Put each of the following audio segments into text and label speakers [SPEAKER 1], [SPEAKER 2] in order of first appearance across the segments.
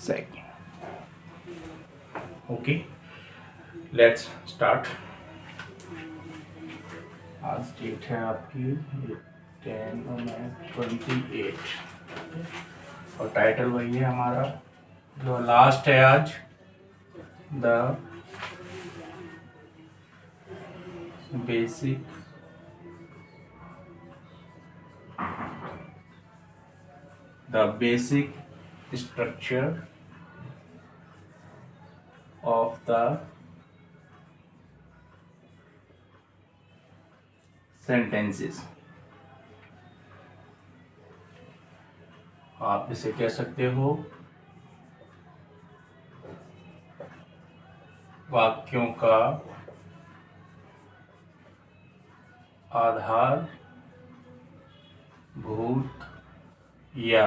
[SPEAKER 1] Second. Okay, let's start. आज date है आपकी 10/28 और टाइटल वही है हमारा जो लास्ट है आज, the basic structure of the sentences। आप इसे कह सकते हो वाक्यों का आधारभूत या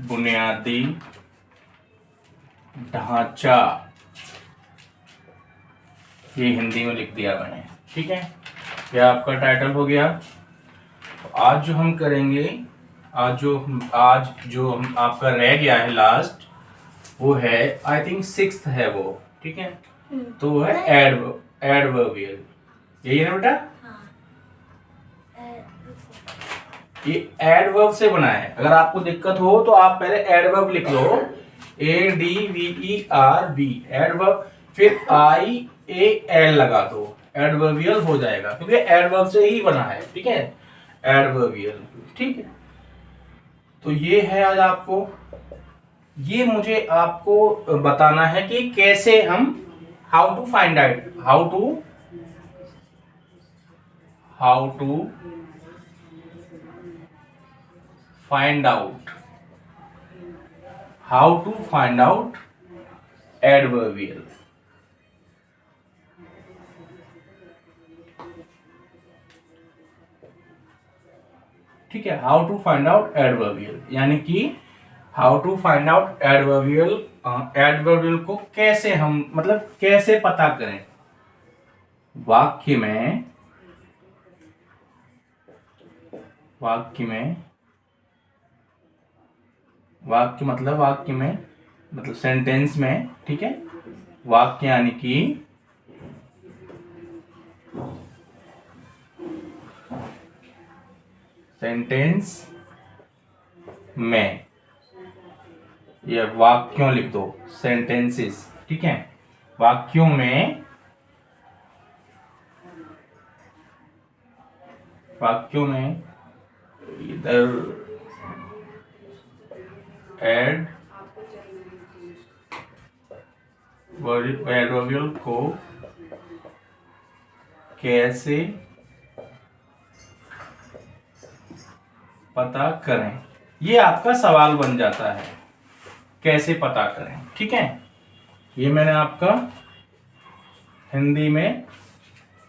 [SPEAKER 1] बुनियादी ढांचा। ये हिंदी में लिख दिया मैंने, ठीक है। यह आपका टाइटल हो गया। तो आज जो हम करेंगे, आज जो हम आपका रह गया है लास्ट, वो है आई थिंक 6th है वो, ठीक है। तो वो है एडवर्बियल। यही है ना बेटा? ये एडवर्ब से बना है। अगर आपको दिक्कत हो तो आप पहले एडवर्ब लिख लो, ADVERB एडवर्ब, फिर IAL लगा दो, एडवर्बियल हो जाएगा, क्योंकि एडवर्ब से ही बना है, ठीक है, एडवर्बियल, ठीक है। तो ये है आज आपको, ये मुझे आपको बताना है कि कैसे हम how to find out how to find out adverbial. ठीक है, how to find out adverbial, यानी कि how to find out adverbial. Adverbial को कैसे हम, मतलब कैसे पता करें वाक्य में मतलब सेंटेंस में, ठीक है। वाक्य यानी कि सेंटेंस में, या वाक्यों लिख दो, सेंटेंसेस, ठीक है। वाक्यों में इधर एडवर्बियल को कैसे पता करें, ये आपका सवाल बन जाता है, कैसे पता करें, ठीक है। ये मैंने आपका हिंदी में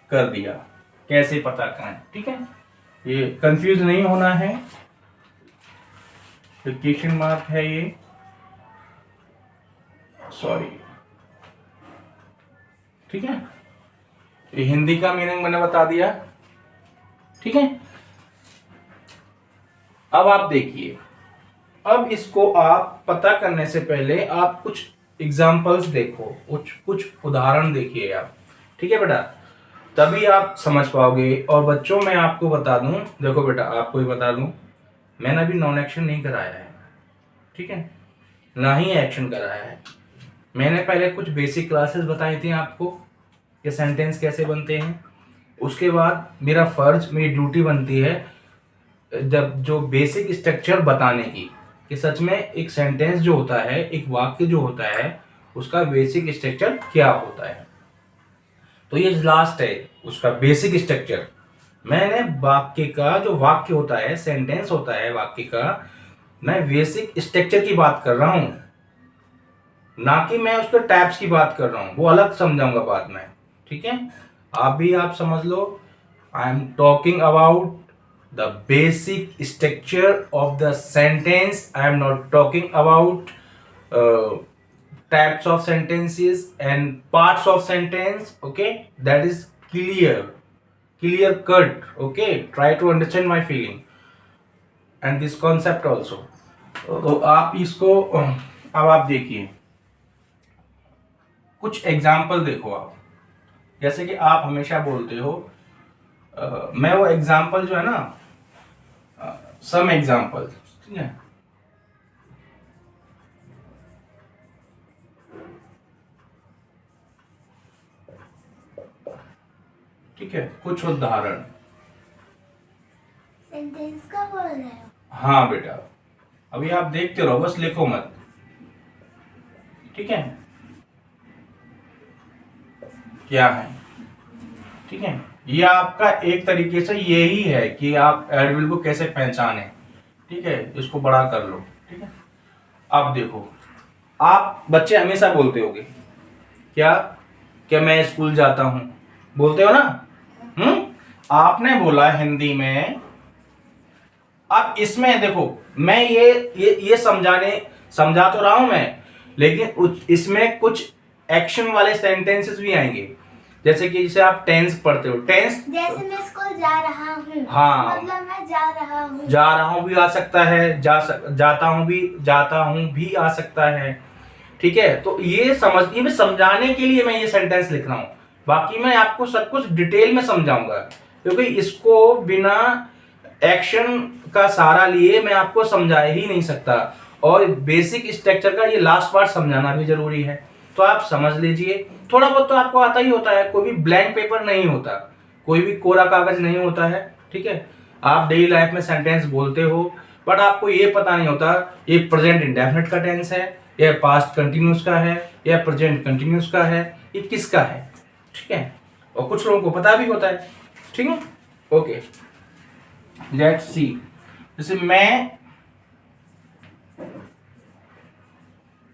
[SPEAKER 1] कर दिया, कैसे पता करें, ठीक है। ये कंफ्यूज नहीं होना है, क्वेश्चन मार्क है ये, सॉरी, ठीक है। ये हिंदी का मीनिंग मैंने बता दिया, ठीक है। अब आप देखिए, अब इसको आप पता करने से पहले आप कुछ एग्जाम्पल्स देखो, कुछ उदाहरण देखिए आप, ठीक है बेटा, तभी आप समझ पाओगे। और बच्चों मैं आपको बता दूं, देखो बेटा, आपको ही बता दूं, मैंने अभी नॉन एक्शन नहीं कराया है, ठीक है, ना ही एक्शन कराया है। मैंने पहले कुछ बेसिक क्लासेस बताई थी आपको कि सेंटेंस कैसे बनते हैं। उसके बाद मेरा फर्ज, मेरी ड्यूटी बनती है जब जो बेसिक स्ट्रक्चर बताने की, कि सच में एक सेंटेंस जो होता है, एक वाक्य जो होता है, उसका बेसिक स्ट्रक्चर क्या होता है। तो ये लास्ट है उसका बेसिक स्ट्रक्चर। मैंने वाक्य का, जो वाक्य होता है, सेंटेंस होता है वाक्य का, मैं बेसिक स्ट्रक्चर की बात कर रहा हूं, ना कि मैं उसके टाइप्स की बात कर रहा हूं, वो अलग समझाऊंगा बाद में, ठीक है। आप समझ लो, I am talking about the basic structure of the sentence. I am not talking about types of sentences and parts of sentence, okay, that is clear cut. Okay, try to understand my feeling and this concept also. तो आप इसको अब आप देखिए, कुछ example देखो आप। जैसे कि आप हमेशा बोलते हो, मैं वो एग्जाम्पल जो है ना, सम एग्जाम्पल, ठीक है, ठीक है, कुछ उदाहरण।
[SPEAKER 2] सेंटेंस का बोल रहे हो?
[SPEAKER 1] हाँ बेटा, अभी आप देखते रहो, बस लिखो मत, ठीक है, क्या है, ठीक है। ये आपका एक तरीके से यही है कि आप एडविल को कैसे पहचाने, ठीक है, इसको बड़ा कर लो, ठीक है। अब देखो, आप बच्चे हमेशा बोलते होगे क्या, क्या मैं स्कूल जाता हूं, बोलते हो ना? आपने बोला हिंदी में। अब इसमें देखो, मैं ये समझा तो रहा हूं मैं, लेकिन इसमें कुछ एक्शन वाले सेंटेंसेस भी आएंगे। जैसे कि जैसे आप टेंस पढ़ते हो, टेंस,
[SPEAKER 2] जैसे मैं स्कूल जा रहा हूँ,
[SPEAKER 1] हाँ,
[SPEAKER 2] मतलब मैं जा रहा हूँ।
[SPEAKER 1] जा रहा हूँ भी आ सकता है, जाता हूँ भी आ सकता है, ठीक है। तो ये समझाने के लिए मैं ये सेंटेंस लिख रहा हूँ, बाकी मैं आपको सब कुछ डिटेल में समझाऊंगा, क्योंकि इसको बिना एक्शन का सहारा लिए मैं आपको समझा ही नहीं सकता, और बेसिक स्ट्रक्चर का ये लास्ट पार्ट समझाना भी जरूरी है। तो आप समझ लीजिए, थोड़ा बहुत तो आपको आता ही होता है, कोई भी ब्लैंक पेपर नहीं होता, कोई भी कोरा कागज नहीं होता है, ठीक है। आप डेली लाइफ में सेंटेंस बोलते हो, बट आपको ये पता नहीं होता ये प्रेजेंट इंडेफिनिट का टेंस है, या पास्ट कंटिन्यूस का है, या प्रेजेंट कंटिन्यूस का है, ये किसका है, ठीक है। और कुछ लोगों को पता भी होता है, ठीक है। Okay, let's see. जैसे मैं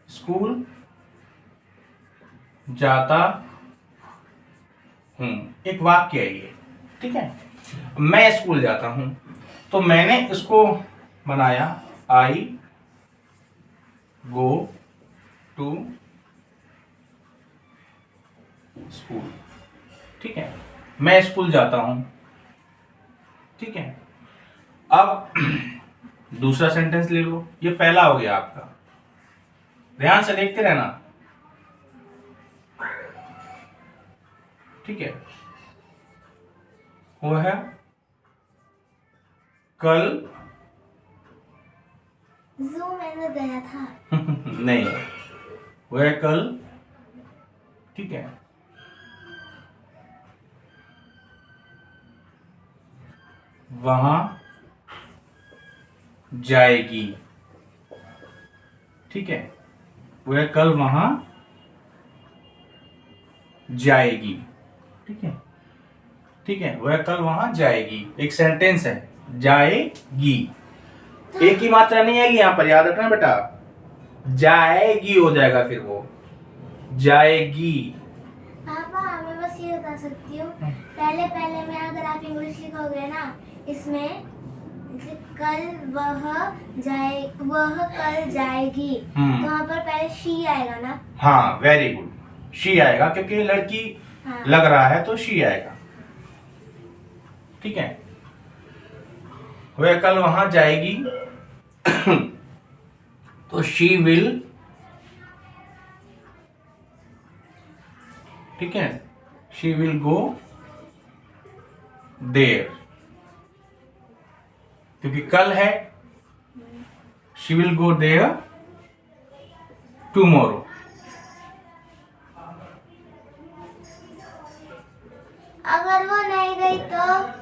[SPEAKER 1] स्कूल जाता हूं, एक वाक्य है ये, ठीक है। मैं स्कूल जाता हूं, तो मैंने इसको बनाया, आई गो टू स्कूल, ठीक है। मैं स्कूल जाता हूं, ठीक है। अब दूसरा सेंटेंस ले लो, ये पहला हो गया आपका, ध्यान से देखते रहना, ठीक है। वो है कल
[SPEAKER 2] जू मैंने गया था।
[SPEAKER 1] नहीं, वो है कल, ठीक है, वहां जाएगी, ठीक है। वह कल वहां जाएगी, ठीक है, ठीक है, वह कल वहां जाएगी, एक सेंटेंस है, जाएगी, एक ही मात्रा नहीं आएगी यहां पर, याद रखना बेटा, जाएगी हो जाएगा, फिर वो जाएगी।
[SPEAKER 2] पापा मैं बस ये बता सकती हूँ, पहले पहले में अगर आप इंग्लिश लिखोगे ना, इसमें जैसे वह कल जाएगी, तो वहाँ पर पहले शी आएगा ना।
[SPEAKER 1] हाँ, वेरी गुड, शी आएगा, क्योंकि लड़की
[SPEAKER 2] हाँ।
[SPEAKER 1] लग रहा है तो शी आएगा, ठीक है। वह कल वहां जाएगी तो शी विल, ठीक है, शी विल गो देयर, क्योंकि कल है, she will go there tomorrow,
[SPEAKER 2] अगर वो नहीं गई तो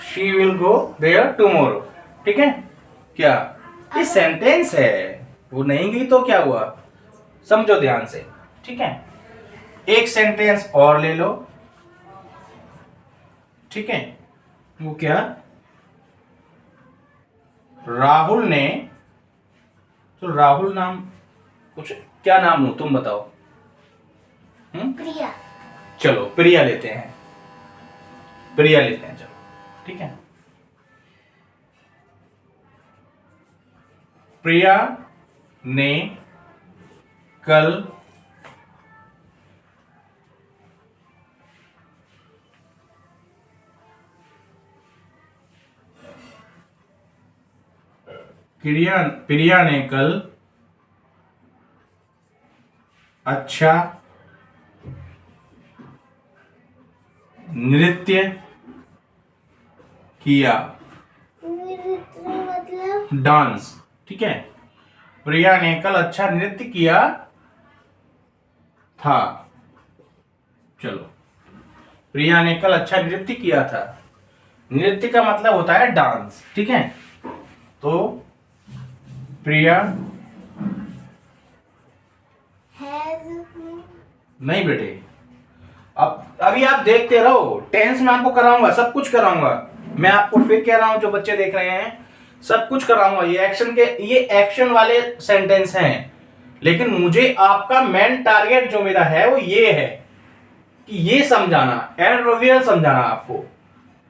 [SPEAKER 1] she will go there tomorrow, ठीक है। क्या ये सेंटेंस है, वो नहीं गई तो क्या हुआ, समझो ध्यान से, ठीक है। एक सेंटेंस और ले लो, ठीक है। वो क्या, राहुल ने, तो राहुल नाम, कुछ क्या नाम हो तुम बताओ?
[SPEAKER 2] प्रिया।
[SPEAKER 1] चलो प्रिया लेते हैं, प्रिया लेते हैं, चलो, ठीक है। प्रिया ने कल प्रिया ने कल अच्छा नृत्य किया।
[SPEAKER 2] नृत्य मतलब
[SPEAKER 1] डांस, ठीक है। प्रिया ने कल अच्छा नृत्य किया था। चलो, प्रिया ने कल अच्छा नृत्य किया था। नृत्य का मतलब होता है डांस, ठीक है। तो प्रिया
[SPEAKER 2] हैज
[SPEAKER 1] नहीं बेटे, अब अभी आप देखते रहो, टेंस में आपको कराऊंगा, सब कुछ कराऊंगा। मैं आपको फिर कह रहा हूं, जो बच्चे देख रहे हैं सब कुछ कराऊंगा। ये एक्शन वाले सेंटेंस हैं, लेकिन मुझे आपका मेन टारगेट जो मेरा है वो ये है कि ये समझाना, एडवर्बियल समझाना। आपको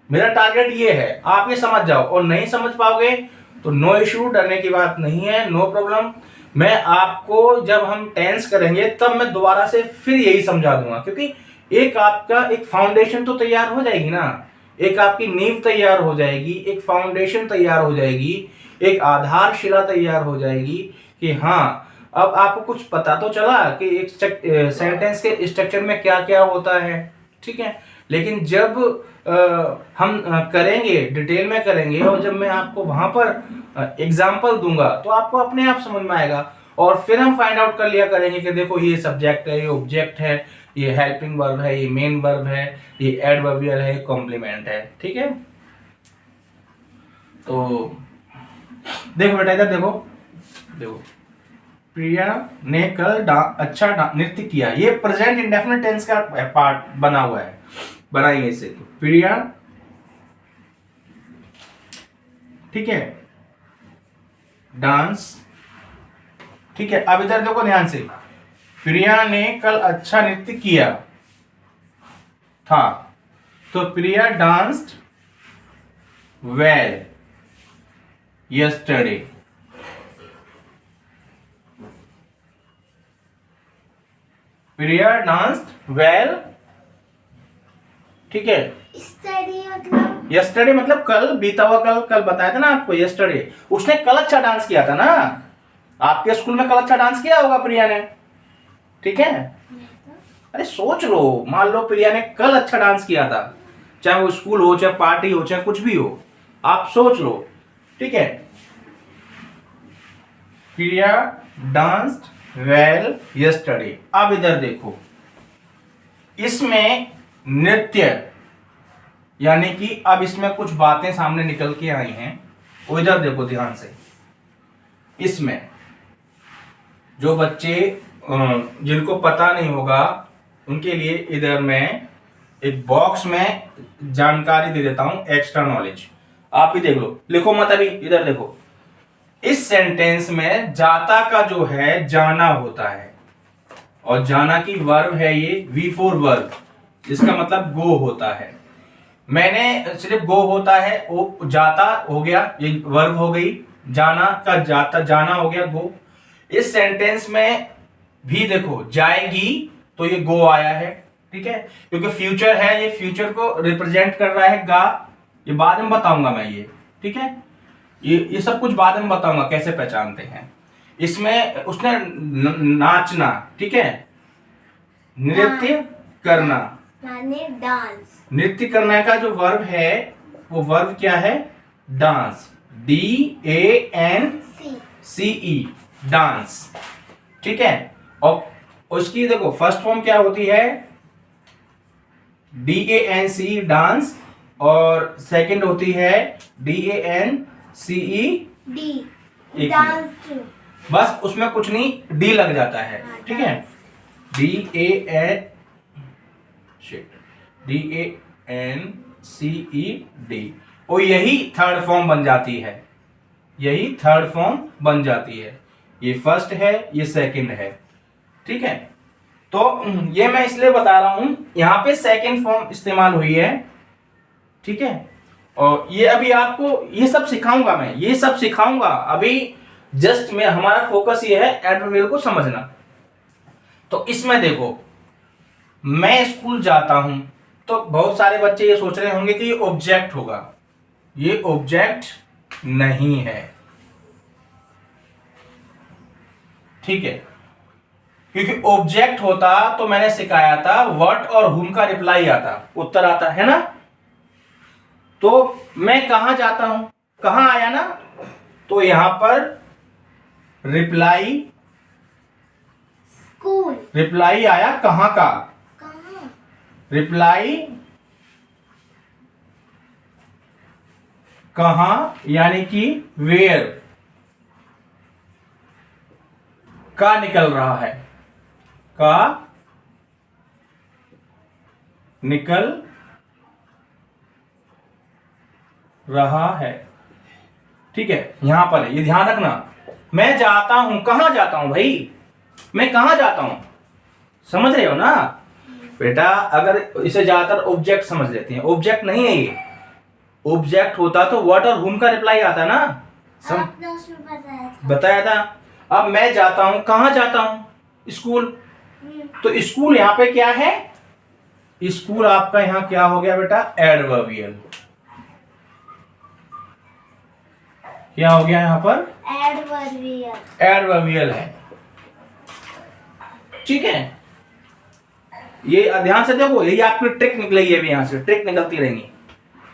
[SPEAKER 1] मेरा टारगेट ये है, आप ये समझ जाओ। और नहीं समझ पाओगे तो नो इशू, डरने की बात नहीं है, नो प्रॉब्लम। मैं आपको जब हम टेंस करेंगे तब मैं दोबारा से फिर यही समझा दूंगा, क्योंकि एक आपका एक फाउंडेशन तो तैयार हो जाएगी ना, एक आपकी नींव तैयार हो जाएगी, एक फाउंडेशन तैयार हो जाएगी, एक आधारशिला तैयार हो जाएगी कि हाँ, अब आपको कुछ पता तो चला कि एक सेंटेंस के स्ट्रक्चर में क्या क्या होता है, ठीक है। लेकिन जब हम करेंगे, डिटेल में करेंगे, और जब मैं आपको वहां पर एग्जाम्पल दूंगा तो आपको अपने आप समझ में आएगा। और फिर हम फाइंड आउट कर लिया करेंगे कि देखो ये सब्जेक्ट है, ये ऑब्जेक्ट है, ये हेल्पिंग वर्ब है, ये मेन वर्ब है, ये एडवर्बियल है, ये कॉम्प्लीमेंट है, ठीक है। तो देखो बेटा, इधर देखो, देखो प्रिया ने कल अच्छा नृत्य किया। ये प्रेजेंट इंडेफिनिट टेंस का पार्ट बना हुआ है, बनाइए इसे। तो प्रिया, ठीक है, डांस, ठीक है। अब इधर देखो ध्यान से, प्रिया ने कल अच्छा नृत्य किया था। तो प्रिया डांस्ड वेल यस्टरडे। प्रिया डांस्ड वेल, ठीक है।
[SPEAKER 2] स्टडी मतलब
[SPEAKER 1] यस्टरडे मतलब कल, बीता हुआ कल, कल बताया था ना आपको, यस्टरडे। उसने कल अच्छा डांस किया था ना, आपके स्कूल में कल अच्छा डांस किया होगा प्रिया ने, ठीक है। अरे सोच लो, मान लो प्रिया ने कल अच्छा डांस किया था, चाहे वो स्कूल हो, चाहे पार्टी हो, चाहे कुछ भी हो, आप सोच लो, ठीक है। प्रिया डांस्ड वेल यस्टरडे। अब इधर देखो, इसमें नृत्य, यानी कि अब इसमें कुछ बातें सामने निकल के आई हैं। वो इधर देखो ध्यान से, इसमें जो बच्चे जिनको पता नहीं होगा उनके लिए इधर मैं एक बॉक्स में जानकारी दे देता हूं, एक्स्ट्रा नॉलेज। आप भी देख लो, लिखो मत अभी, इधर देखो। इस सेंटेंस में जाता का जो है जाना होता है, और जाना की वर्ब है ये V4 वर्ब, जिसका मतलब गो होता है। मैंने सिर्फ गो होता है, वो जाता हो गया, ये वर्ब हो गई। जाना का जाता, जाना हो गया गो। इस सेंटेंस में भी देखो जाएगी, तो ये गो आया है, ठीक है, क्योंकि फ्यूचर है, ये फ्यूचर को रिप्रेजेंट कर रहा है गा। ये बाद में बताऊंगा मैं ये, ठीक है। ये सब कुछ बाद में बताऊंगा कैसे पहचानते हैं। इसमें उसने नाचना, ठीक है, नृत्य करना,
[SPEAKER 2] माने डांस।
[SPEAKER 1] नृत्य करने का जो वर्ब है वो वर्ब क्या है, डांस, DANCE, डांस, ठीक है। और उसकी देखो फर्स्ट फॉर्म क्या होती है, DANCE डांस, और सेकंड होती है DANCE
[SPEAKER 2] डी डांस।
[SPEAKER 1] बस उसमें कुछ नहीं, डी लग जाता है, ठीक है। DANCED, और यही थर्ड फॉर्म बन जाती है, यही थर्ड फॉर्म बन जाती है। ये फर्स्ट है, ये सेकंड है, ठीक है। तो ये मैं इसलिए बता रहा हूं, यहां पे सेकंड फॉर्म इस्तेमाल हुई है, ठीक है। और ये अभी आपको ये सब सिखाऊंगा, मैं ये सब सिखाऊंगा अभी। जस्ट में हमारा फोकस ये है एडवर्बियल को समझना। तो इसमें देखो, मैं स्कूल जाता हूं, तो बहुत सारे बच्चे ये सोच रहे होंगे कि ये ऑब्जेक्ट होगा। ये ऑब्जेक्ट नहीं है, ठीक है, क्योंकि ऑब्जेक्ट होता तो मैंने सिखाया था व्हाट और हुम का रिप्लाई आता, उत्तर आता है ना। तो मैं कहां जाता हूं, कहां आया ना, तो यहां पर रिप्लाई,
[SPEAKER 2] स्कूल।
[SPEAKER 1] रिप्लाई आया कहां का,
[SPEAKER 2] कहाँ?
[SPEAKER 1] रिप्लाई कहां यानी कि वेयर का निकल रहा है, का निकल रहा है। ठीक है, यहां पर है, ये ध्यान रखना। मैं जाता हूं, कहां जाता हूं भाई, मैं कहां जाता हूं, समझ रहे हो ना बेटा। अगर इसे ज्यादातर ऑब्जेक्ट समझ लेते हैं, ऑब्जेक्ट नहीं है ये। ऑब्जेक्ट होता तो व्हाट और हुम का रिप्लाई आता ना,
[SPEAKER 2] आपने उसमें
[SPEAKER 1] बताया था। अब मैं जाता हूं, कहां जाता हूं, स्कूल। तो स्कूल यहां पे क्या है, स्कूल आपका यहां क्या हो गया बेटा, एडवर्बियल। क्या हो गया यहां पर,
[SPEAKER 2] एडवर्बियल।
[SPEAKER 1] एडवर्बियल है। ठीक है, ये ध्यान से देखो, यही आपकी ट्रिक निकलेगी, अभी यहां से ट्रिक निकलती रहेंगी,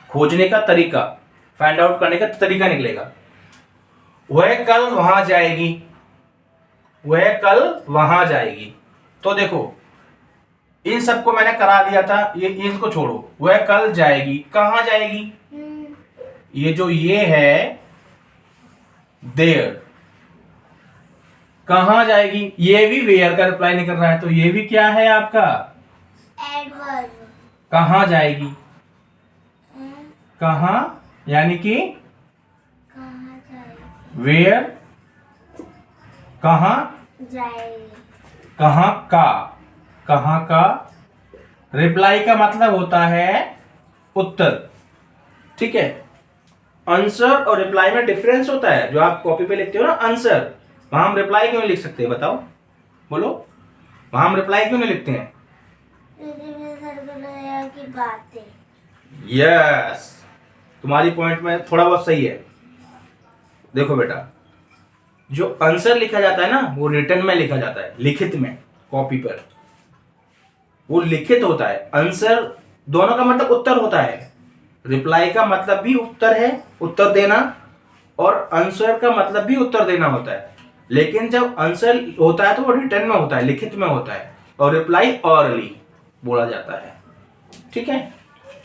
[SPEAKER 1] खोजने का तरीका, फाइंड आउट करने का तरीका निकलेगा। वह कल वहां जाएगी, वह कल वहां जाएगी। तो देखो इन सबको मैंने करा दिया था, ये इनको छोड़ो, वह कल जाएगी, कहां जाएगी, ये जो ये है देयर, कहां जाएगी, ये भी वेयर का रिप्लाई नहीं कर रहा है, तो ये भी क्या है आपका,
[SPEAKER 2] एडवर्ब।
[SPEAKER 1] कहां जाएगी, कहां यानी कि
[SPEAKER 2] कहाँ जाएगी,
[SPEAKER 1] वेयर, कहां,
[SPEAKER 2] जाएगी।
[SPEAKER 1] कहां का, कहां का। रिप्लाई का मतलब होता है उत्तर। ठीक है, आंसर और रिप्लाई में डिफरेंस होता है। जो आप कॉपी पे लिखते हो ना आंसर, वहां हम रिप्लाई क्यों नहीं लिख सकते, बताओ, बोलो, वहां हम रिप्लाई क्यों नहीं लिखते हैं,
[SPEAKER 2] की बातें।
[SPEAKER 1] यस, तुम्हारी पॉइंट में थोड़ा बहुत सही है। देखो बेटा, जो आंसर लिखा जाता है ना, वो रिटन में लिखा जाता है, लिखित में, कॉपी पर, वो लिखित होता है। आंसर दोनों का मतलब उत्तर होता है, रिप्लाई का मतलब भी उत्तर है, उत्तर देना, और आंसर का मतलब भी उत्तर देना होता है। लेकिन जब आंसर होता है तो वो रिटन में होता है, लिखित में होता है, और रिप्लाई ऑरली बोला जाता है। ठीक है,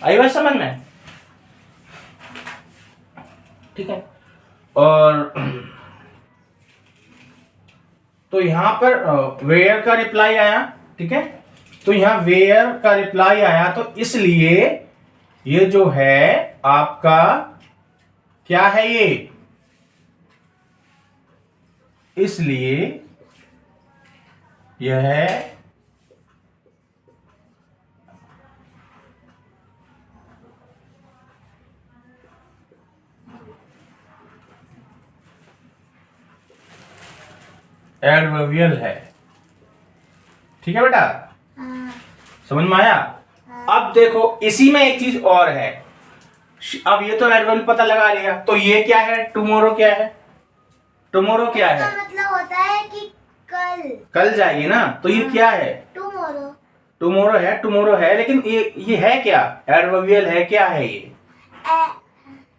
[SPEAKER 1] आई बात समझ में, ठीक है। और तो यहां पर वेयर का रिप्लाई आया, ठीक है, तो यहां वेयर का रिप्लाई आया, तो इसलिए ये जो है आपका क्या है, ये इसलिए यह है एडवर्बियल है। ठीक है बेटा, समझ में आया। अब देखो इसी में एक चीज और है। अब ये तो एडवर्बियल पता लगा लिया, तो ये क्या है, टुमारो क्या है, टुमारो क्या है,
[SPEAKER 2] मतलब होता है कि कल,
[SPEAKER 1] कल जाएगी ना, तो ये क्या है,
[SPEAKER 2] टुमारो।
[SPEAKER 1] टुमारो है, टुमारो है, लेकिन ये है क्या, एडवर्बियल है, क्या है ये,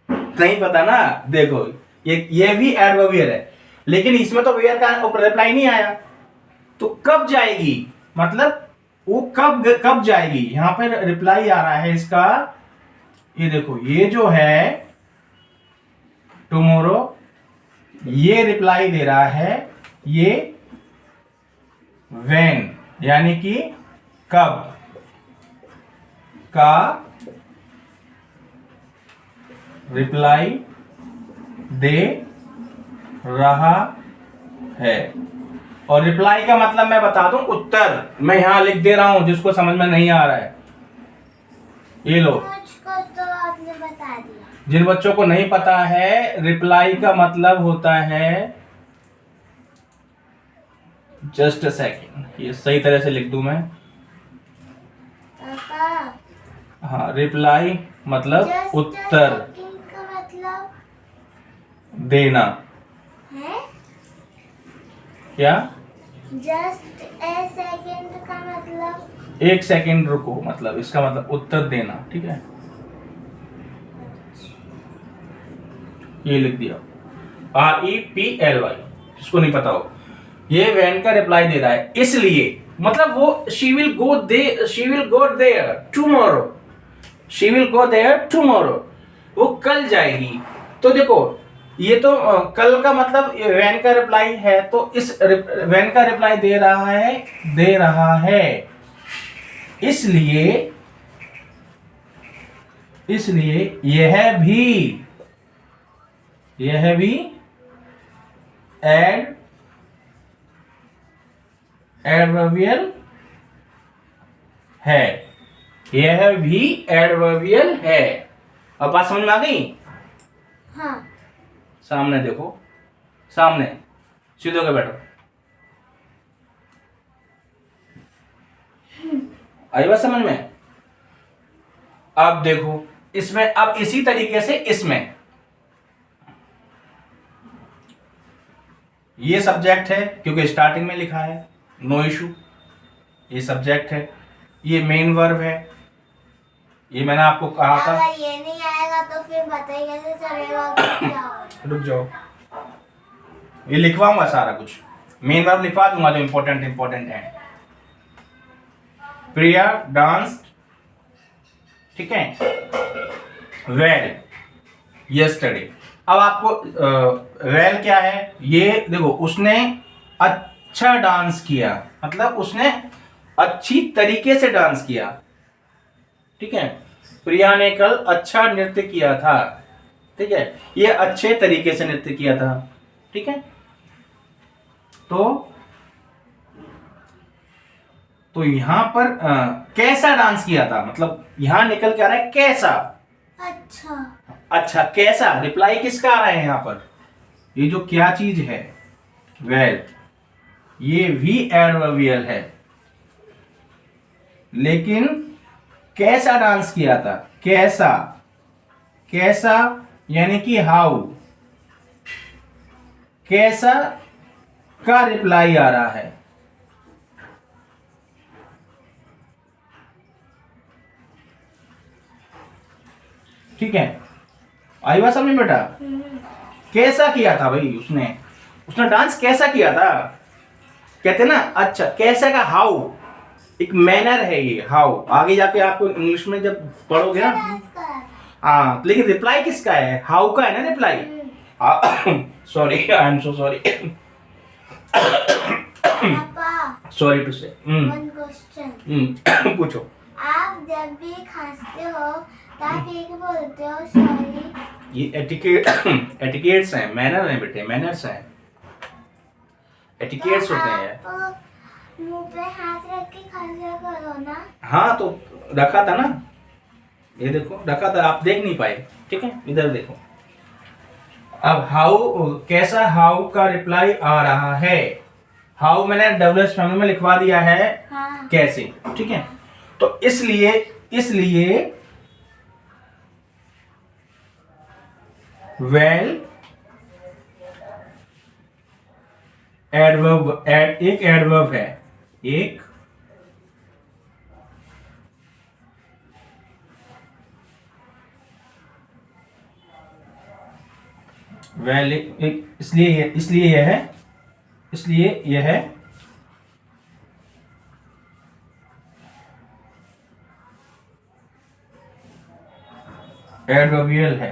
[SPEAKER 1] नहीं पता ना। देखो ये भी एडवर्बियल है, लेकिन इसमें तो वेयर का रिप्लाई नहीं आया, तो कब जाएगी, मतलब वो कब जाएगी, यहां पर रिप्लाई आ रहा है इसका। ये देखो, ये जो है टुमारो, ये रिप्लाई दे रहा है, ये व्हेन यानी कि कब का रिप्लाई दे रहा है। और रिप्लाई का मतलब मैं बता दूं, उत्तर। मैं यहां लिख दे रहा हूं जिसको समझ में नहीं आ रहा है, ये लो,
[SPEAKER 2] मुझको तो आपने बता दिया।
[SPEAKER 1] जिन बच्चों को नहीं पता है, रिप्लाई का मतलब होता है, जस्ट अ सेकेंड, ये सही तरह से लिख दूं मैं,
[SPEAKER 2] पापा,
[SPEAKER 1] हाँ, रिप्लाई मतलब उत्तर
[SPEAKER 2] का मतलब
[SPEAKER 1] देना,
[SPEAKER 2] है
[SPEAKER 1] क्या?
[SPEAKER 2] जस्ट ए सेकंड का मतलब?
[SPEAKER 1] 1 सेकंड रुको, मतलब इसका मतलब उत्तर देना, ठीक है। ये लिख दिया REPLY, जिसको नहीं पता हो। ये वैन का रिप्लाई दे रहा है, इसलिए मतलब वो she will go there tomorrow, she will go there tomorrow, वो कल जाएगी। तो देखो ये तो कल का मतलब वैन का रिप्लाई है, तो इस वैन का रिप्लाई दे रहा है, इसलिए यह भी एडवर्बियल है, यह भी एडवर्बियल है। अब बात समझ में आ गई?
[SPEAKER 2] हाँ।
[SPEAKER 1] सामने देखो, सामने सीधे होकर बैठो। आई बात समझ में? अब देखो इसमें, अब इसी तरीके से इसमें ये सब्जेक्ट है क्योंकि स्टार्टिंग में लिखा है, नो इशू। ये सब्जेक्ट है, ये मेन वर्ब है, ये मैंने आपको कहा था।
[SPEAKER 2] अगर ये नहीं आएगा तो फिर बताइए कैसे चलेगा कि क्या होगा।
[SPEAKER 1] रुक जाओ, ये लिखवाऊंगा सारा कुछ, मेन वर्ब लिखवा दूंगा जो इंपॉर्टेंट है। प्रिया डांस, ठीक है, वेल यस्टरडे। अब आपको वेल क्या है, ये देखो, उसने अच्छा डांस किया, मतलब उसने अच्छी तरीके से डांस किया, ठीक है। प्रिया ने कल अच्छा नृत्य किया था, ठीक है, ये अच्छे तरीके से नृत्य किया था, ठीक है। तो यहां पर कैसा डांस किया था, मतलब यहां निकल के आ रहा है कैसा। अच्छा कैसा, रिप्लाई किसका आ रहा है यहां पर, ये जो क्या चीज है वेल, ये भी एडवर्बियल है, लेकिन कैसा डांस किया था, कैसा यानी कि हाउ, कैसा का रिप्लाई आ रहा है, ठीक है। आई बात समझ में बेटा? कैसा किया था भाई, उसने डांस कैसा किया था, कहते ना। अच्छा कैसा का हाउ, एक मैनर है ये, हाउ आगे जाके आपको इंग्लिश में जब पढ़ोगे ना, हाँ, लेकिन रिप्लाई किसका है, हाउ का है ना reply. Sorry, I am so sorry, sorry to say.
[SPEAKER 2] One question,
[SPEAKER 1] पूछो।
[SPEAKER 2] आप जब भी खांसते हो तो आप ये क्यों बोलते हो सॉरी?
[SPEAKER 1] ये एटिकेट्स हैं, मैनर हैं बेटे, मैनर्स हैं, एटिकेट्स होते हैं।
[SPEAKER 2] आप मुंह पे हाथ रख के खांसा करो ना।
[SPEAKER 1] हाँ तो रखा था ना, ये देखो रखा था, आप देख नहीं पाए, ठीक है, इधर देखो। अब हाउ, कैसा हाउ का रिप्लाई आ रहा है, हाउ मैंने डब्ल्यूएच फैमिली में लिखवा दिया है,
[SPEAKER 2] हाँ।
[SPEAKER 1] कैसे, ठीक है। तो इसलिए वेल एडवर्ब, एक एडवर्ब है, एक वेल, इसलिए यह है एडवर्बियल है,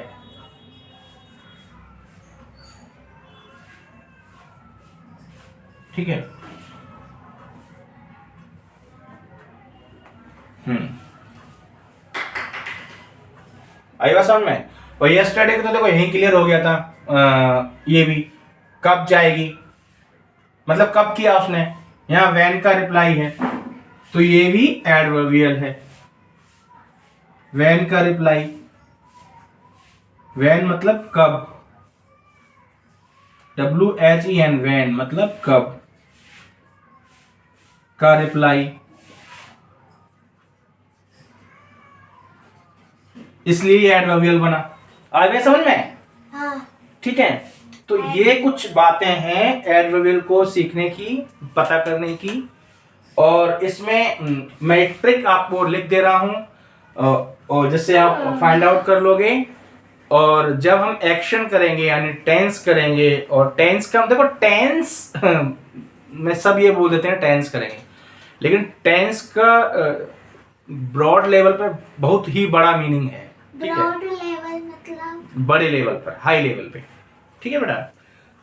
[SPEAKER 1] ठीक है। आई बात समझ में? और यस्टरडे को तो देखो यही क्लियर हो गया था। ये भी कब जाएगी, मतलब कब किया उसने, यहाँ वैन का रिप्लाई है, तो ये भी एडवर्बियल है, वैन का रिप्लाई, वैन मतलब कब, WHEN, वैन मतलब कब का रिप्लाई, इसलिए ये एडवर्बियल बना। आ गया समझ में?
[SPEAKER 2] हाँ।
[SPEAKER 1] ठीक है, तो ये कुछ बातें हैं एडवर्बियल को सीखने की, पता करने की। और इसमें मैं एक ट्रिक आपको लिख दे रहा हूं, और जिससे आप फाइंड आउट कर लोगे। और जब हम एक्शन करेंगे यानी टेंस करेंगे, और टेंस का देखो टेंस में सब ये बोल देते हैं टेंस करेंगे, लेकिन टेंस का ब्रॉड लेवल पर बहुत ही बड़ा मीनिंग है। ठीक है,
[SPEAKER 2] ब्रॉड लेवल मतलब
[SPEAKER 1] बड़े लेवल पर, हाई लेवल पे। ठीक है बेटा।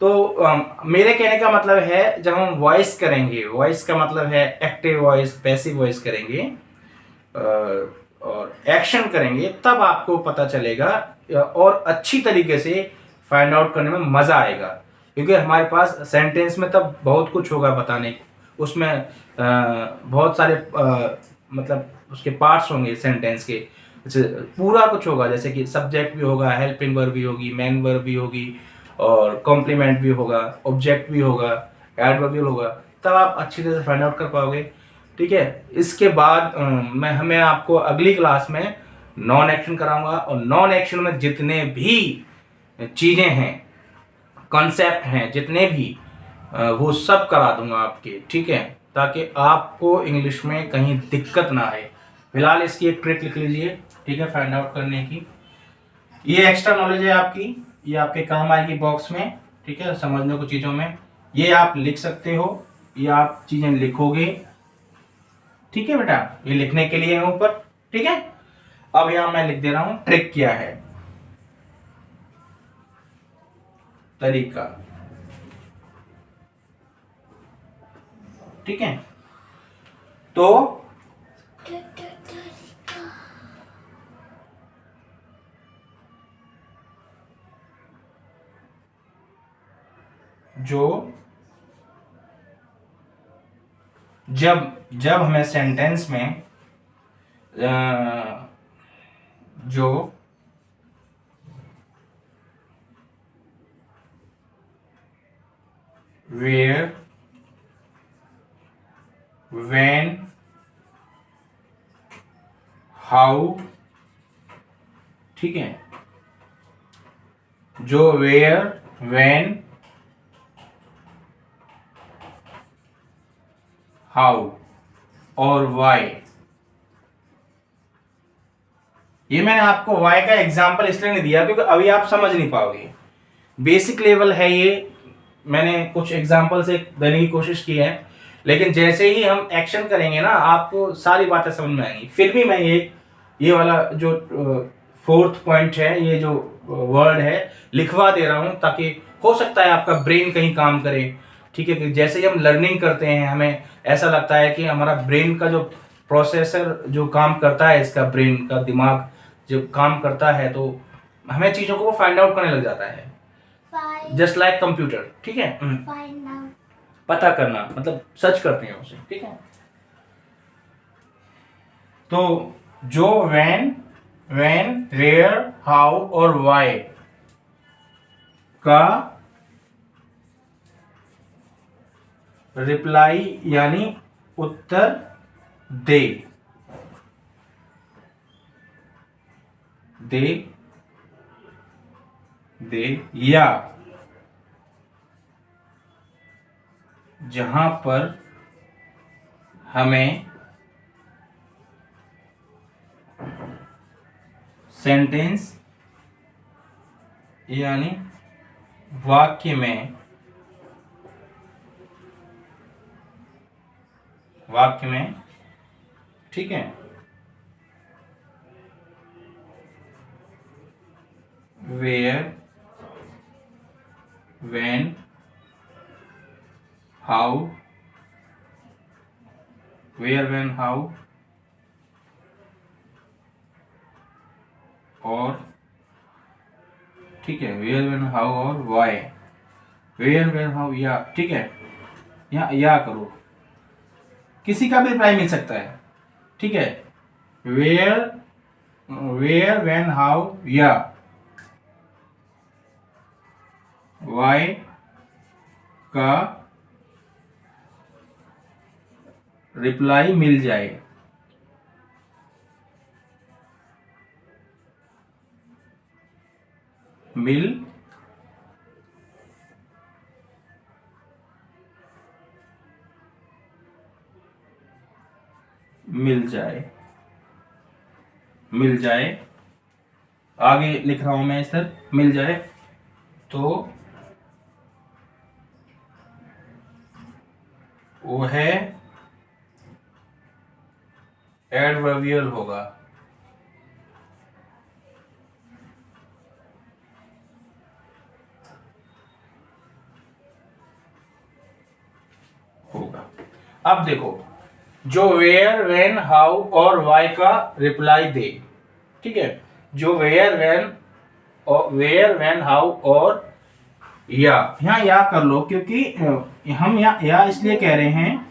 [SPEAKER 1] तो मेरे कहने का मतलब है जब हम वॉइस करेंगे, वॉइस का मतलब है एक्टिव वॉइस, पैसिव वॉइस करेंगे और एक्शन करेंगे, तब आपको पता चलेगा और अच्छी तरीके से फाइंड आउट करने में मजा आएगा। क्योंकि हमारे पास सेंटेंस में तब बहुत कुछ होगा बताने को, उसमें बहुत सारे मतलब उसके पार्ट्स होंगे सेंटेंस के, पूरा कुछ होगा, जैसे कि सब्जेक्ट भी होगा, हेल्पिंग वर्ब भी होगी, मेन वर्ब भी होगी, और कॉम्प्लीमेंट भी होगा, ऑब्जेक्ट भी होगा, एडवर्ब भी होगा। तब आप अच्छी तरह से फाइंड आउट कर पाओगे। ठीक है। इसके बाद मैं आपको अगली क्लास में नॉन एक्शन कराऊंगा, और नॉन एक्शन में जितने भी चीज़ें हैं, कॉन्सेप्ट हैं, जितने भी वो सब करा दूंगा आपके। ठीक है, ताकि आपको इंग्लिश में कहीं दिक्कत ना आए। फिलहाल इसकी एक ट्रिक लिख लीजिए। ठीक है, फाइंड आउट करने की। ये एक्स्ट्रा नॉलेज है आपकी, ये आपके काम आएगी बॉक्स में। ठीक है, समझने को चीज़ों में ये आप लिख सकते हो, ये आप चीज़ें लिखोगे। ठीक है बेटा, ये लिखने के लिए है ऊपर। ठीक है, अब यहां मैं लिख दे रहा हूं ट्रिक क्या है, तरीका। ठीक है, तो जो जब जब हमें सेंटेंस में जो वेयर, व्हेन, हाउ, ठीक है, जो वेयर, व्हेन, हाउ और वाई। ये मैंने आपको वाई का एग्जांपल इसलिए नहीं दिया क्योंकि अभी आप समझ नहीं पाओगे, बेसिक लेवल है ये। मैंने कुछ एग्जांपल से देने की कोशिश की है, लेकिन जैसे ही हम एक्शन करेंगे ना, आपको सारी बातें समझ में आएंगी। फिर भी मैं ये वाला जो फोर्थ पॉइंट है, ये जो वर्ड है, लिखवा दे रहा हूं, ताकि हो सकता है आपका ब्रेन कहीं काम करे। ठीक है, कि जैसे ही हम लर्निंग करते हैं, हमें ऐसा लगता है कि हमारा ब्रेन का जो प्रोसेसर जो काम करता है, इसका ब्रेन का दिमाग जो काम करता है, तो हमें चीज़ों को फाइंड आउट करने लग जाता है, जस्ट लाइक कंप्यूटर। ठीक है,
[SPEAKER 2] फाइंड आउट,
[SPEAKER 1] पता करना मतलब सर्च करते हैं उसे। ठीक है, तो जो व्हेन, वेयर, हाउ और वाई का रिप्लाई यानी उत्तर दे या जहां पर हमें सेंटेंस यानी वाक्य में ठीक है, वेयर, व्हेन, हाउ, और ठीक है, वेयर, व्हेन, हाउ और वाई। वेयर, व्हेन, हाउ या, ठीक है, या करो, किसी का भी रिप्लाई मिल सकता है। ठीक है, वेयर, व्हेन, हाउ या वाई का रिप्लाई मिल जाए। मिल जाए, मिल जाए, आगे लिख रहा हूं मैं इधर, मिल जाए तो वो है एडवर्बियल होगा। अब देखो, जो वेयर, व्हेन, हाउ और वाई का रिप्लाई दे, ठीक है, जो वेयर, व्हेन, हाउ और यहाँ या कर लो, क्योंकि हम या इसलिए कह रहे हैं,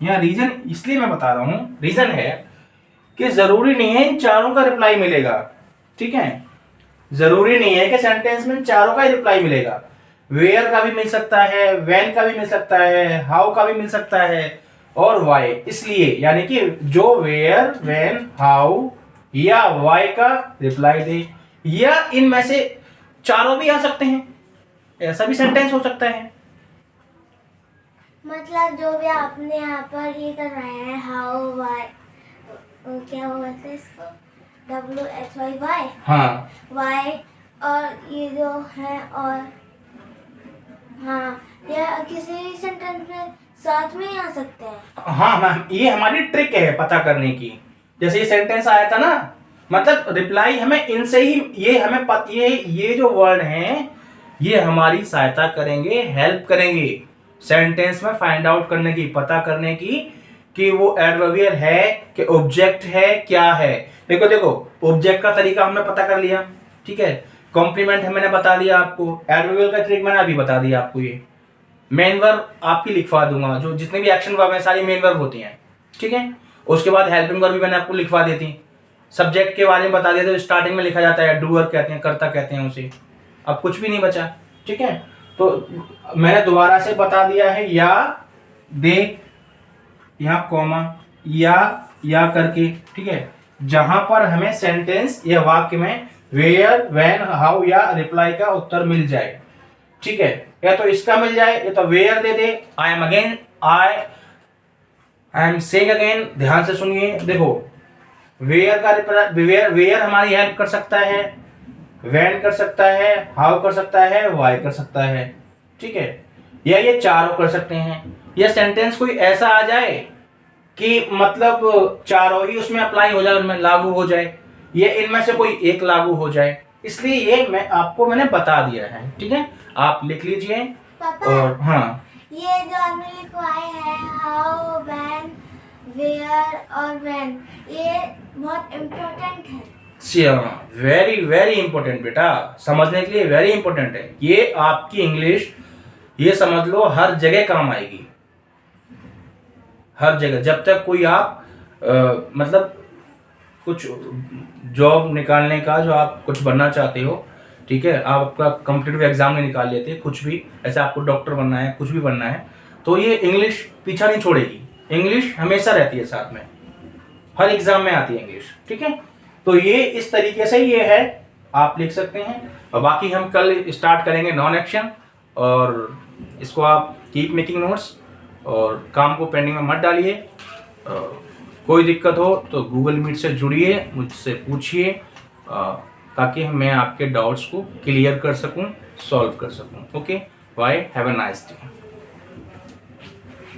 [SPEAKER 1] यहाँ रीजन इसलिए मैं बता रहा हूँ, रीजन है कि जरूरी नहीं है इन चारों का रिप्लाई मिलेगा, ठीक है, जरूरी नहीं है कि सेंटेंस में चारों का ही रिप्लाई मिलेगा। वेयर का भी मिल सकता है, व्हेन का भी मिल सकता है, हाउ का भी मिल सकता है और वाई। इसलिए यानी कि जो वेयर, व्हेन, हाउ या वाई का रिप्लाई दे, या इनमें से चारों भी आ सकते हैं, ऐसा भी सेंटेंस हो सकता है।
[SPEAKER 2] मतलब जो भी आपने यहाँ पर ये करवाया है, हाउ, वाई, क्या बोलते हैं इसको, WHY,
[SPEAKER 1] हाँ,
[SPEAKER 2] वाई, और ये जो है, और हाँ, ये किसी भी सेंटेंस में साथ में ही आ सकते हैं।
[SPEAKER 1] हाँ मैम, ये हमारी ट्रिक है पता करने की। जैसे ये सेंटेंस आया था ना, मतलब रिप्लाई हमें इनसे ही, ये हमें ये जो वर्ड हैं ये हमारी सहायता करेंगे, हेल्प करेंगे सेंटेंस में फाइंड आउट करने की, पता करने की कि वो एडवर्बियल है कि ऑब्जेक्ट है, क्या है। देखो ऑब्जेक्ट का तरीका हमने पता कर लिया, ठीक है, कॉम्प्लीमेंट है मैंने बता दिया आपको, एडवर्बियल का ट्रिक मैंने अभी बता दिया आपको। ये मेन वर्ब आपकी लिखवा दूंगा, जो जितने भी एक्शन वर्ब हैं सारी मेन वर्ब होती हैं, ठीक है। उसके बाद हेल्पिंग वर्ब भी मैंने आपको लिखवा देती। सब्जेक्ट के बारे में बता दिया, तो स्टार्टिंग में लिखा जाता है डूअर कहते हैं, कर्ता कहते हैं उसे। अब कुछ भी नहीं बचा, ठीक है। तो मैंने दोबारा से बता दिया है, या दे, यहाँ कॉमा, या करके, ठीक है, जहां पर हमें सेंटेंस या वाक्य में वेयर, व्हेन, हाउ या रिप्लाई का उत्तर मिल जाए, ठीक है। या तो इसका मिल जाए, या तो वेयर दे दे, आई एम सेइंग अगेन, ध्यान से सुनिए। देखो वेयर का रिप्लाई, वेयर हमारी हेल्प कर सकता है, व्हेन कर सकता है, हाउ कर सकता है, वाई कर सकता है, ठीक है, या ये चारों कर सकते हैं। या सेंटेंस कोई ऐसा आ जाए कि मतलब चारों ही उसमें अप्लाई हो जाए, उनमें लागू हो जाए, ये इनमें से कोई एक लागू हो जाए। इसलिए ये मैंने बता दिया है, ठीक है, आप लिख लीजिए।
[SPEAKER 2] पापा,
[SPEAKER 1] और हाँ,
[SPEAKER 2] ये जो आपने लिखवाए हैं, हाउ, व्हेन, वेयर और व्हेन, ये बहुत इम्पोर्टेंट है।
[SPEAKER 1] वेरी वेरी इंपॉर्टेंट बेटा, समझने के लिए वेरी इंपॉर्टेंट है। ये आपकी इंग्लिश, ये समझ लो हर जगह काम आएगी, हर जगह। जब तक कोई आप मतलब कुछ जॉब निकालने का, जो आप कुछ बनना चाहते हो, ठीक है, आप आपका कॉम्पिटिटिव एग्जाम में निकाल लेते, कुछ भी ऐसे आपको डॉक्टर बनना है, कुछ भी बनना है, तो ये इंग्लिश पीछा नहीं छोड़ेगी। इंग्लिश हमेशा रहती है साथ में, हर एग्जाम में आती है इंग्लिश, ठीक है। तो ये इस तरीके से ये है, आप लिख सकते हैं। और बाकी हम कल स्टार्ट करेंगे नॉन एक्शन, और इसको आप कीप मेकिंग नोट्स, और काम को पेंडिंग में मत डालिए। कोई दिक्कत हो तो गूगल मीट से जुड़िए, मुझसे पूछिए, ताकि मैं आपके डाउट्स को क्लियर कर सकूं, सॉल्व कर सकूं। Okay, bye, have a nice day.